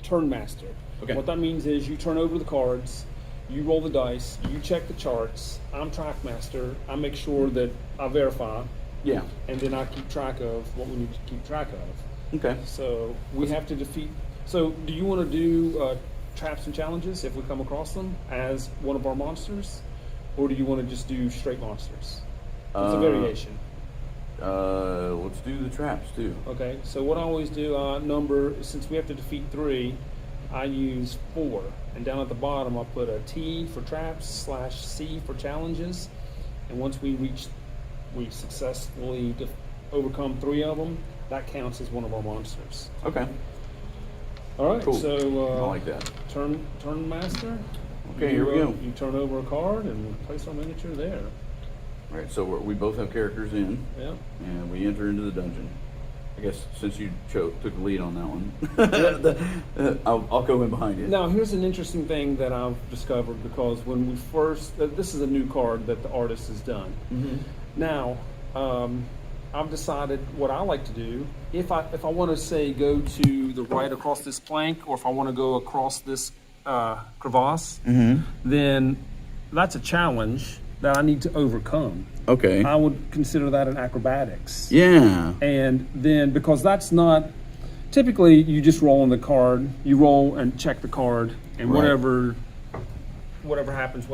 turn master. Okay. What that means is you turn over the cards, you roll the dice, you check the charts. I'm track master. I make sure that I verify. Yeah. And then I keep track of what we need to keep track of. Okay. So we have to defeat. So do you want to do traps and challenges if we come across them as one of our monsters, or do you want to just do straight monsters? It's a variation. Let's do the traps too. Okay. So what I always do, since we have to defeat 3, I use 4, and down at the bottom I'll put a T for traps / C for challenges, and once we successfully overcome 3 of them, that counts as one of our monsters. Okay. All right. Cool. So I like that. Turn master. Okay, here we go. You turn over a card and place our miniature there. All right. So we both have characters in. Yeah. And we enter into the dungeon. I guess since you took the lead on that one, I'll go in behind you. Now, here's an interesting thing that I've discovered, because when we first, this is a new card that the artist has done. Mm-hmm. Now, I've decided what I like to do. If I want to say go to the right across this plank, or if I want to go across this crevasse, then that's a challenge that I need to overcome. Okay. I would consider that an acrobatics. Yeah. And then, because that's not, typically you just roll on the card, you roll and check the card, and Right. whatever happens.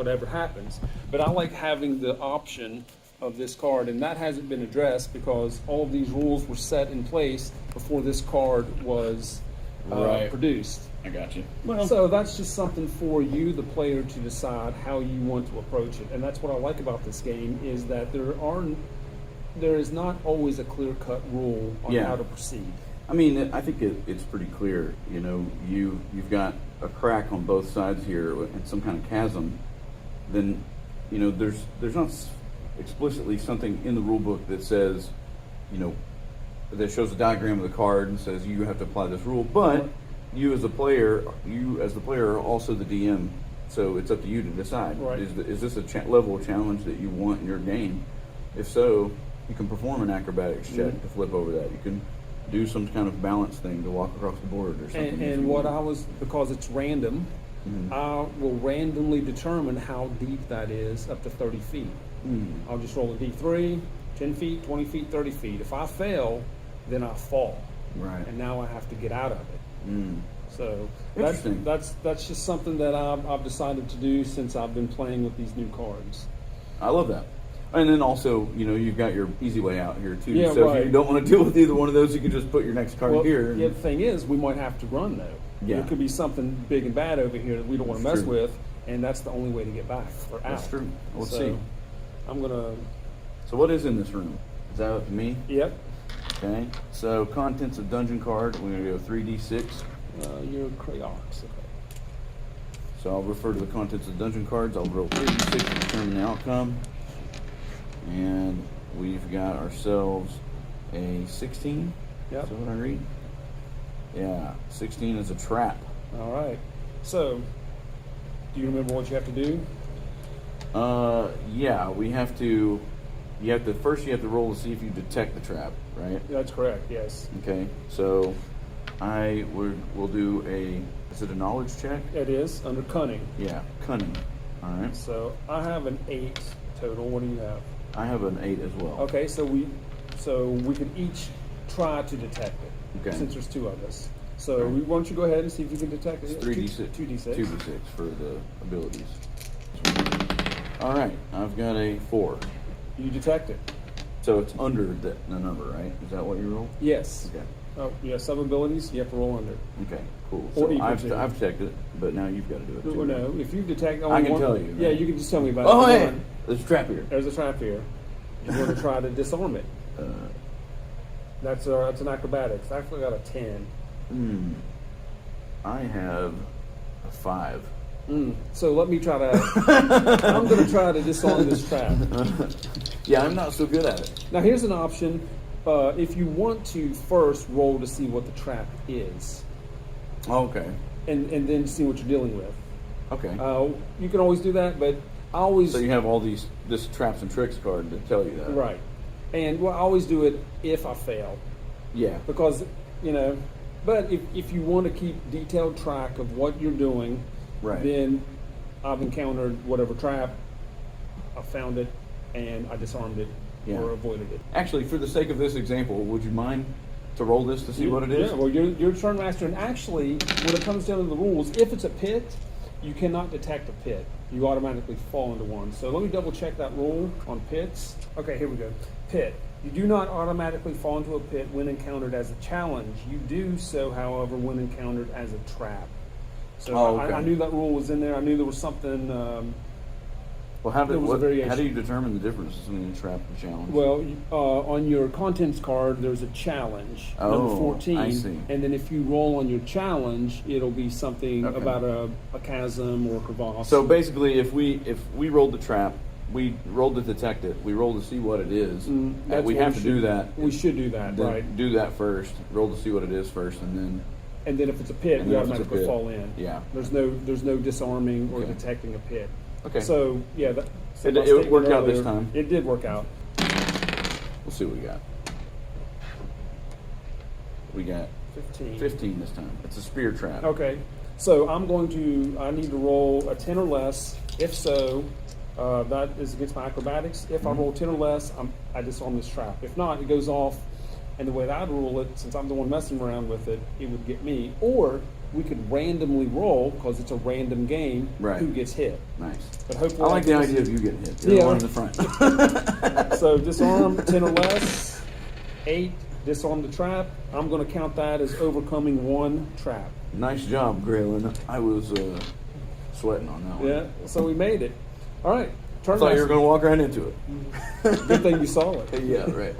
But I like having the option of this card, and that hasn't been addressed because all of these rules were set in place before this card was produced. I got you. Well, so that's just something for you, the player, to decide how you want to approach it. And that's what I like about this game, is that there is not always a clear-cut rule on how to proceed. I mean, I think it's pretty clear. You know, you've got a crack on both sides here and some kind of chasm. Then, you know, there's not explicitly something in the rule book that says, you know, that shows a diagram of the card and says you have to apply this rule. But you as the player are also the DM, so it's up to you to decide. Right. Is this a level of challenge that you want in your game? If so, you can perform an acrobatics check to flip over that. You can do some kind of balance thing to walk across the board or something. And because it's random, I will randomly determine how deep that is, up to 30 feet. I'll just roll a D3, 10 feet, 20 feet, 30 feet. If I fail, then I fall. Right. And now I have to get out of it. So Interesting. that's just something that I've decided to do since I've been playing with these new cards. I love that. And then also, you know, you've got your easy way out here too. Yeah, so right. if you don't want to deal with either one of those, you can just put your next card here. Yeah, the thing is, we might have to run though. Yeah. There could be something big and bad over here that we don't want to That's mess true. with, and that's the only way to get back or out. That's true. Let's So, see. I'm gonna. So what is in this room? Is that up to me? Yep. Okay. So contents of dungeon card. We're gonna go 3d6. You're Krayox. Okay. So I'll refer to the contents of dungeon cards. I'll roll 3d6 to determine the outcome. And we've got ourselves a 16. Yep. Is that what I read? Yeah, 16 is a trap. All right. So, do you remember what you have to do? Yeah, we have to. You have to roll to see if you detect the trap, right? That's correct. Yes. Okay. So, we'll do a. Is it a knowledge check? It is under cunning. Yeah, cunning. All right. So I have an 8 total. What do you have? I have an 8 as well. Okay, so we could each try to detect it. Okay. Since there's 2 of us. So Right. why don't you go ahead and see if you can detect it? It's 3d6. 2d6. 2d6 for the abilities. All right, I've got a 4. You detect it. So it's under the number, right? Is that what you roll? Yes. Okay. Oh, yeah. Some abilities you have to roll under. Okay. Cool. Or So equal I've to. checked it, but now you've got to do it too. Or no, if you detect only I can one, tell you, Yeah, right? you can just tell me about Oh, it. hey, One. there's a trap here. There's a trap here. You're going to try to disarm it. That's an acrobatics. I actually got a 10. I have a 5. So let me try to. I'm going to try to disarm this trap. Yeah, I'm not so good at it. Now here's an option. If you want to first roll to see what the trap is, Okay. and then see what you're dealing with. Okay. You can always do that, but I always So you have all this traps and tricks card to tell you that. right. And I always do it if I fail, Yeah. because But if you want to keep detailed track of what you're doing, Right. then I've encountered whatever trap, I found it, and I disarmed it Yeah. or avoided it. Actually, for the sake of this example, would you mind to roll this to see what it is? Yeah, well, you're turn master, and actually, when it comes down to the rules, if it's a pit, you cannot detect a pit. You automatically fall into one. So let me double check that rule on pits. Okay, here we go. Pit. You do not automatically fall into a pit when encountered as a challenge. You do so, however, when encountered as a trap. So Okay. I knew that rule was in there. I knew there was something. Well, how There was a variation. do you determine the difference between a trap and challenge? Well, on your contents card, there's a challenge, number Oh, 14. I see. And then if you roll on your challenge, it'll be something Okay. about a chasm or a crevasse. So basically, if we rolled the trap, we rolled to detect it, we rolled to see what it is. That's We what have to do that. We should do that, Then right? do that first. Roll to see what it is first, and then And then if it's a pit, And we then if it's a automatically pit, fall in. yeah. There's no disarming or Okay. detecting a pit. Okay. So yeah, so It- my it statement worked out this earlier, time. It did work out. we'll see what we got. We got 15. 15 this time. It's a spear trap. Okay, so I need to roll a 10 or less. If so, that is against my acrobatics. If I roll 10 or less, I disarm this trap. If not, it goes off. And the way that I'd rule it, since I'm the one messing around with it, it would get me. Or we could randomly roll, because it's a random game, Right. who gets hit. Nice. But hopefully I like the idea of you getting hit. You're the Yeah. one in the front. So disarm 10 or less. 8, disarm the trap. I'm going to count that as overcoming one trap. Nice job, Graylin. I was sweating on that one. Yeah, so we made it. All right, I turn thought you were master. going to walk right into it. Good thing you saw it. Yeah, right.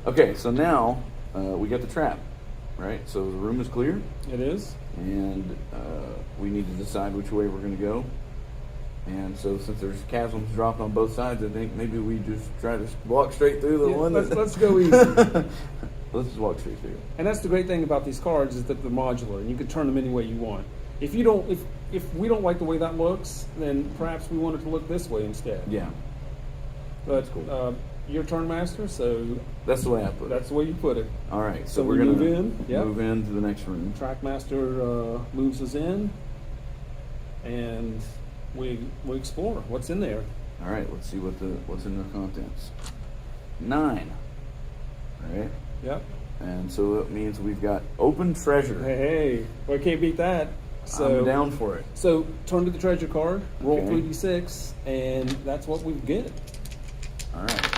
Okay, so now we got the trap, right? So the room is clear, It is. and we need to decide which way we're going to go. And so since there's chasms dropped on both sides, I think maybe we just try to walk straight through the Yeah, one. let's go easy. Let's just walk straight through. And that's the great thing about these cards, is that they're modular, and you can turn them any way you want. If we don't like the way that looks, then perhaps we want it to look this way instead. Yeah, But cool. you're turn master, so that's the way I put it. that's the way you put it. All right, so So we're we going move to in, yep. move into the next room. Track master moves us in, and we explore what's in there. All right, let's see what's in the contents. 9. All right, Yep. and so that means we've got open treasure. Hey, well, I can't beat that. So I'm down for it. So turn to the treasure card, roll Okay. 3d6, and that's what we get. All right.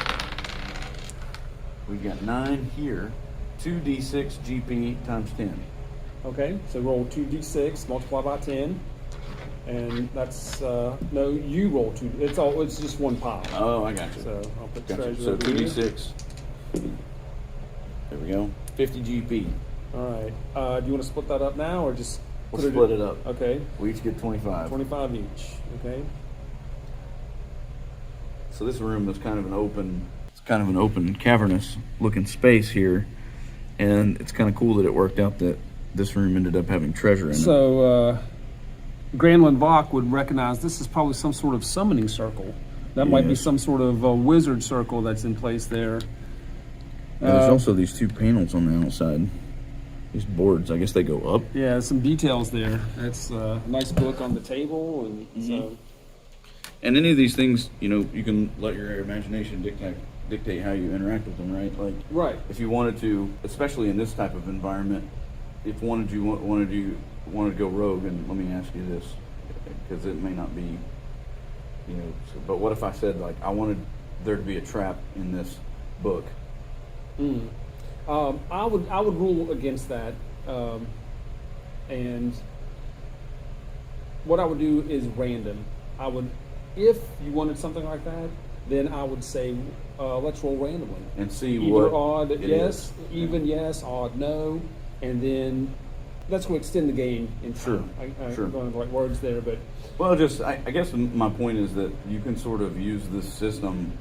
We got 9 here. 2d6 GP times 10. Okay, so roll 2d6, multiply by 10, and that's no, you roll 2. It's just one pile. Oh, I got you. So I'll put Gotcha. treasure. So over here. 2d6. There we go. 50 GP. All right. Do you want to split that up now, or just We'll put split it up. Okay, We each get 25. 25 each. Okay. So this room is kind of an open, cavernous looking space here, and it's kind of cool that it worked out that this room ended up having treasure in it. So Granlund Bach would recognize this is probably some sort of summoning circle. That might be Yes. some sort of wizard circle that's in place there. And there's also these 2 panels on the outside. These boards, I guess they go up. Yeah, some details there. That's a nice book on the table, and Mm-hmm. so And any of these things, you can let your imagination dictate how you interact with them, right? Like, right. if you wanted to, especially in this type of environment, if wanted to go rogue, and let me ask you this, because it may not be, but what if I said, like, I wanted there to be a trap in this book? I would rule against that, and what I would do is random. If you wanted something like that, then I would say let's roll randomly. And see Either what odd it yes, is. even yes, odd no, and then that's going to extend the game in Sure, time. I sure. don't have the right words there, but Well, just I guess my point is that you can sort of use this system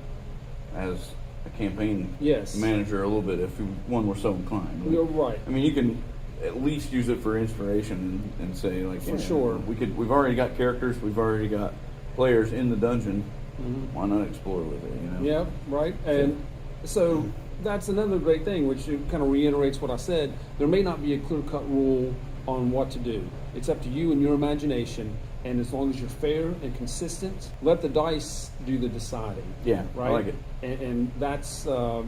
as a campaign Yes. manager a little bit if one were so inclined. you're right. I mean, you can at least use it for inspiration and say, like, For sure. We've already got characters, we've already got players in the dungeon. Mm-hmm. Why not explore with it? Yeah, right. And so that's another great thing, which kind of reiterates what I said. There may not be a clear-cut rule on what to do. It's up to you and your imagination. And as long as you're fair and consistent, let the dice do the deciding. Yeah, right? I like it. And that's the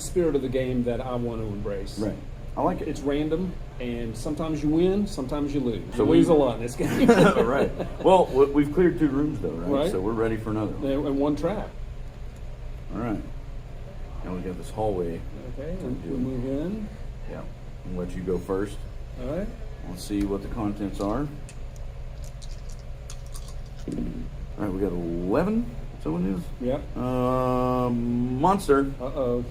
spirit of the game that I want to embrace. Right. I like it. It's random, and sometimes you win, sometimes you lose. So you lose a lot in this game. Right. Well, we've cleared 2 rooms though, right? Right. So we're ready for another one. And 1 trap. All right. Now we got this hallway. Okay, we'll move in. Yeah. I'll let you go first. All right. Let's see what the contents are. All right, we got 11. So what it is? Yep. Monster. Uh-oh.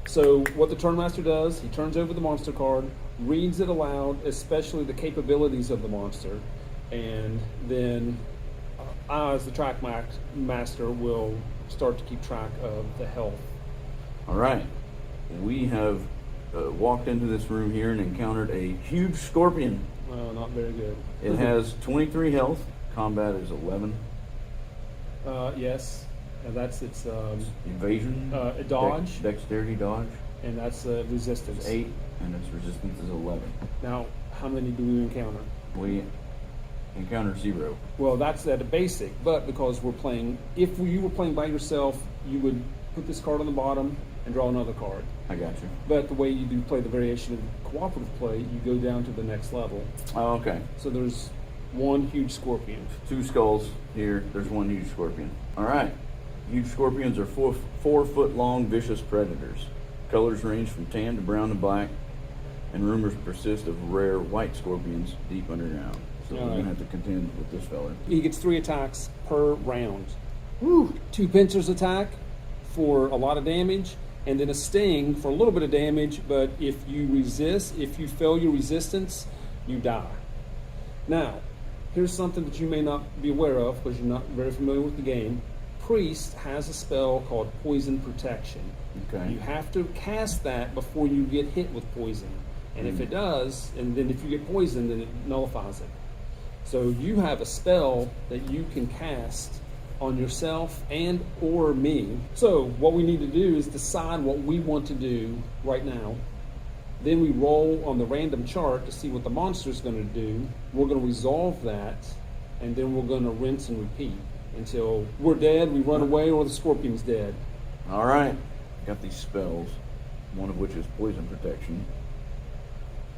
So what the turn master does, he turns over the monster card, reads it aloud, especially the capabilities of the monster, and then I, as the track master, will start to keep track of the health. All right. We have walked into this room here and encountered a huge scorpion. Not very good. It has 23 health. Combat is 11. Yes, and that's its Evasion. dodge. Dexterity dodge. And that's resistance. It's 8, and its resistance is 11. Now, how many do we encounter? We encounter 0. Well, that's at a basic, but because we're playing, if you were playing by yourself, you would put this card on the bottom and draw another card. I got you. But the way you do play the variation of cooperative play, you go down to the next level. Oh, okay. So there's 1 huge scorpion. 2 skulls here. There's 1 huge scorpion. All right. Huge scorpions are 4-foot-long vicious predators. Colors range from tan to brown to black, and rumors persist of rare white scorpions deep underground. So we're going to have to contend with this fella. He gets 3 attacks per round. Woo! 2 pincers attack for a lot of damage, and then a sting for a little bit of damage, but if you fail your resistance, you die. Now, here's something that you may not be aware of because you're not very familiar with the game. Priest has a spell called Poison Protection. Okay. You have to cast that before you get hit with poison. And if it does, and then if you get poisoned, then it nullifies it. So you have a spell that you can cast on yourself and or me. So what we need to do is decide what we want to do right now. Then we roll on the random chart to see what the monster is going to do. We're going to resolve that, and then we're going to rinse and repeat until we're dead, we run away, or the scorpion's dead. All right. Got these spells, one of which is Poison Protection.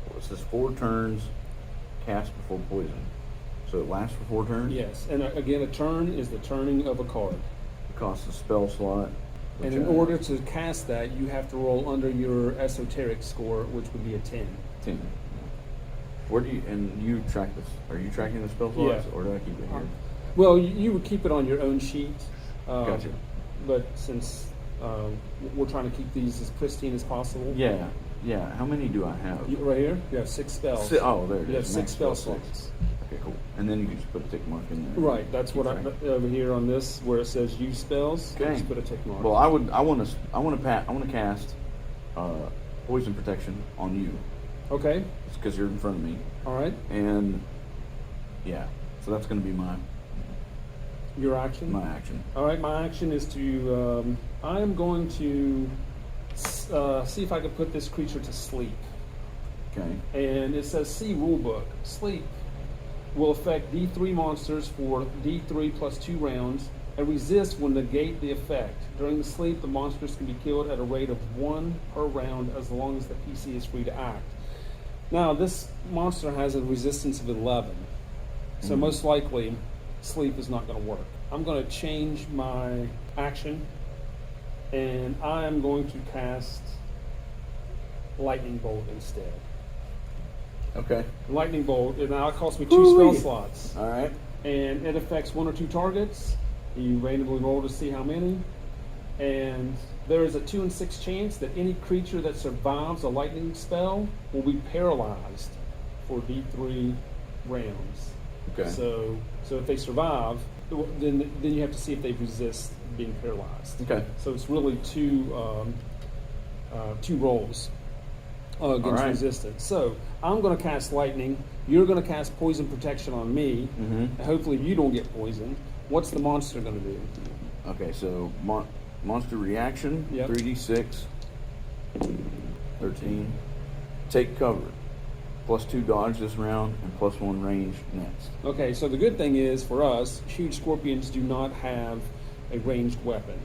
Well, it says 4 turns cast before poison. So it lasts for 4 turns? Yes, and again, a turn is the turning of a card. It costs a spell slot. And in order to cast that, you have to roll under your esoteric score, which would be a 10. 10. Where do you track this? Are you tracking the spell slots, or do I keep it here? Well, you would keep it on your own sheet. Gotcha. But since we're trying to keep these as pristine as possible. Yeah. How many do I have? Right here, you have 6 spells. There it is. You have 6 Max spell spell slots. Okay, cool. And then you can just put a tick mark in there. Right, that's what over here on this where it says use spells. Okay. Just put a tick mark. Well, I want to cast Poison Protection on you. Okay. It's because you're in front of me. All right. And yeah, so that's going to be Your action. my action. All right, my action is to, I am going to see if I can put this creature to sleep. Okay. And it says, see rulebook. Sleep will affect D3 monsters for D3 plus 2 rounds and resist will negate the effect. During the sleep, the monsters can be killed at a rate of 1 per round as long as the PC is free to act. Now, this monster has a resistance of 11, so most likely sleep is not going to work. I'm going to change my action, and I am going to cast Lightning Bolt instead. Okay. Lightning Bolt, and now it costs me 2 spell slots. All right. And it affects 1 or 2 targets. You randomly roll to see how many. And there is a 2 in 6 chance that any creature that survives a lightning spell will be paralyzed for D3 rounds. Okay. So if they survive, then you have to see if they resist being paralyzed. Okay. So it's really 2 rolls against resistance. So I'm going to cast lightning. You're going to cast poison protection on me. Mm-hmm. And hopefully you don't get poisoned. What's the monster going to do? Okay, so Monster reaction, Yep. 3d6, 13. Take cover. +2 dodge this round and +1 range next. Okay, so the good thing is for us, huge scorpions do not have a ranged weapon.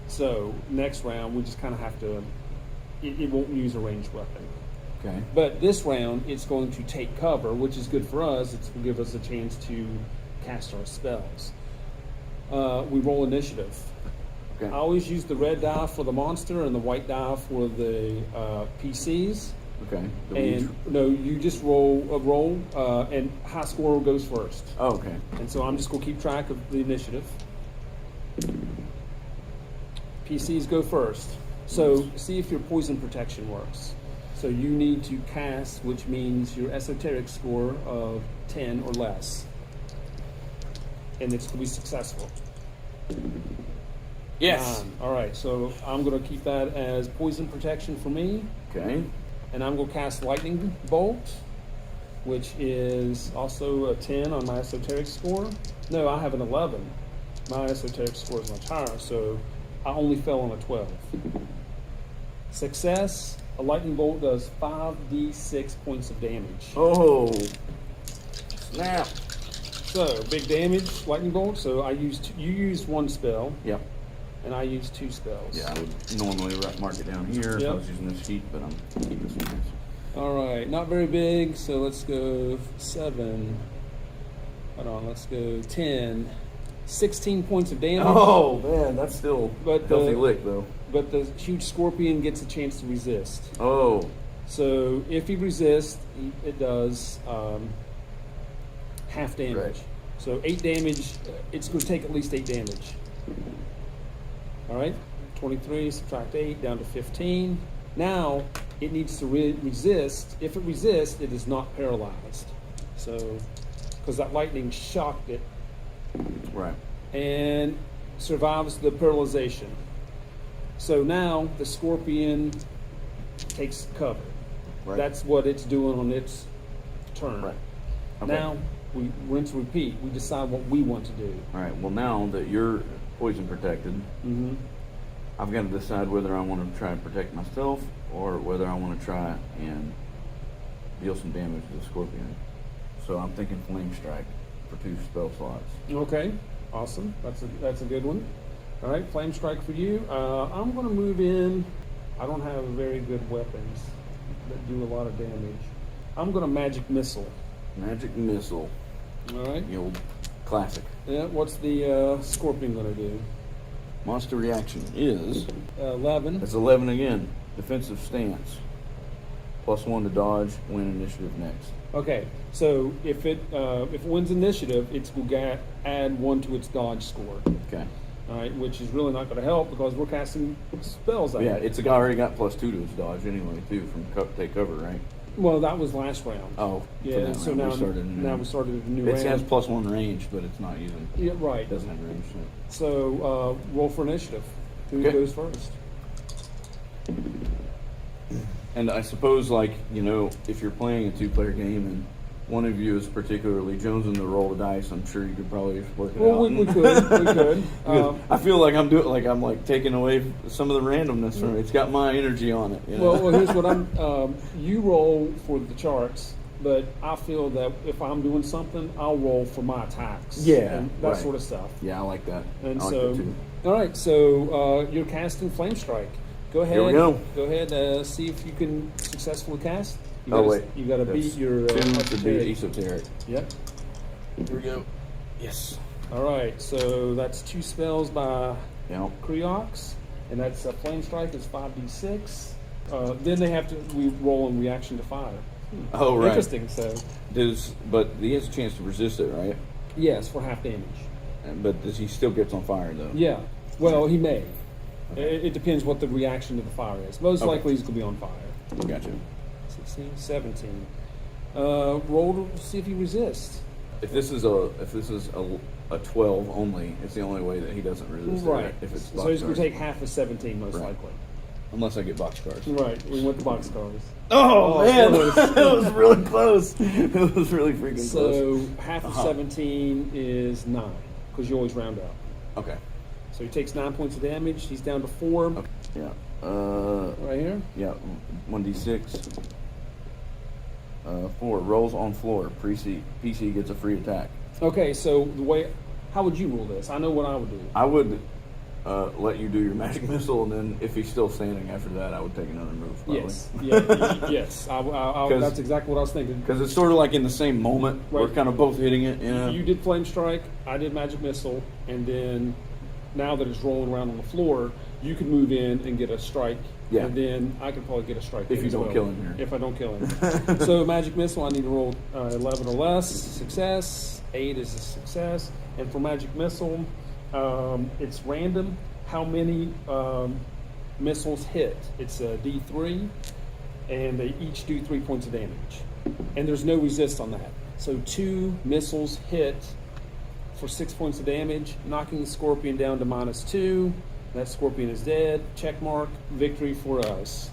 So next round, we just kind of have to, it won't use a ranged weapon. Okay. But this round, it's going to take cover, which is good for us. It will give us a chance to cast our spells. We roll initiative. Okay. I always use the red die for the monster and the white die for the PCs. Okay. And no, you just roll a roll, and high scorer goes first. Oh, okay. And so I'm just going to keep track of the initiative. PCs go first. So see if your poison protection works. So you need to cast, which means your esoteric score of 10 or less. And it's going to be successful. Yes. 9. All right, so I'm going to keep that as poison protection for me. Okay. And I'm going to cast Lightning Bolt, which is also a 10 on my esoteric score. No, I have an 11. My esoteric score is much higher, so I only fell on a 12. Success, a Lightning Bolt does 5d6 points of damage. Oh. Snap. So, big damage, Lightning Bolt. So you used one spell, Yep. and I used 2 spells. Yeah, I would normally mark it down here if I Yep. was using this sheet, but I'm keeping this one. All right, not very big, so let's go 7. Hold on, let's go 10. 16 points of damage. Oh man, that's still But healthy the- lick though. But the huge scorpion gets a chance to resist. Oh. So if he resists, it does half damage. Right. So 8 damage, it's going to take at least 8 damage. All right, 23, subtract 8, down to 15. Now it needs to resist. If it resists, it is not paralyzed. So, because that lightning shocked it Right. and survives the paralyzation. So now the scorpion takes cover. Right. That's what it's doing on its turn. Right. Okay. Now we rinse, repeat. We decide what we want to do. All right. Well, now that you're poison protected, Mm-hmm. I've got to decide whether I want to try and protect myself or whether I want to try and deal some damage to the scorpion. So I'm thinking Flame Strike for 2 spell slots. Okay, awesome. That's a good one. All right, Flame Strike for you. I'm going to move in. I don't have very good weapons that do a lot of damage. I'm going to Magic Missile. Magic Missile, All right. the old classic. Yeah. What's the scorpion going to do? Monster reaction is 11. it's 11 again. Defensive stance. +1 to dodge. Win initiative next. Okay, so if it wins initiative, it's going to add 1 to its dodge score. Okay. All right, which is really not going to help because we're casting spells at Yeah, it. it's already got +2 to its dodge anyway too from take cover, right? Well, that was last round. Oh, for Yeah, that so round. now we started a new now round. we started a new It round. has +1 range, but it's not using. Yeah, right. It doesn't have range. So roll for initiative. Who Okay. goes first? And I suppose, like, you know, if you're playing a 2-player game and one of you is particularly jonesing to roll the dice, I'm sure you could probably work it Well, out. we could. We could. Because I feel like I'm taking away some of the randomness from it. It's got my energy on it. You know? Well, here's what I'm. You roll for the charts, but I feel that if I'm doing something, I'll roll for my attacks. Yeah, and that right. sort of stuff. Yeah, I like that. And I like so, that too. all right. So you're casting Flame Strike. Go ahead. Here we go. Go ahead. See if you can successfully cast. You Oh, gotta, wait. You got to beat That's your 2 to be esoteric. esoteric. Yep. Here we go. Yes. All right. So that's 2 spells by Yep. Creox, and that's a Flame Strike is 5d6. Then they have to roll in reaction to fire. Oh, right. Interesting. So But he has a chance to resist it, right? yes, for half damage. But he still gets on fire though. Yeah. Well, he may. It depends what the reaction to the fire is. Most Okay. likely he's going to be on fire. Gotcha. 16, 17. Roll to see if he resists. If this is a 12 only, it's the only way that he doesn't resist it. Right. If it's So he's going boxcars. to take half of 17 most Right. likely. Unless I get boxcars. Right. We went to boxcars. Oh, man, close. that was really close. It was really freaking close. So half of Uh-huh. 17 is 9 because you always round up. Okay. So he takes 9 points of damage. He's down to 4. Okay. Yeah. Right here. Yeah. 1d6. 4 rolls on floor. PC gets a free attack. Okay, so the way, how would you rule this? I know what I would do. I would let you do your magic missile, and then if he's still standing after that, I would take another move. Probably. Yes. Yeah. Yes. That's exactly what I was thinking. Because it's sort of like in the same moment, Right. we're kind of both hitting it. You know? You did flame strike. I did magic missile, and then now that it's rolling around on the floor, you could move in and get a strike. Yeah. And then I could probably get a strike If in you as don't well. kill him here. If I don't kill him. So magic missile, I need to roll 11 or less. Success. 8 is a success. And for magic missile, it's random how many missiles hit. It's a D3, and they each do 3 points of damage. And there's no resist on that. So 2 missiles hit for 6 points of damage, knocking the scorpion down to -2. That scorpion is dead. Check mark. Victory for us.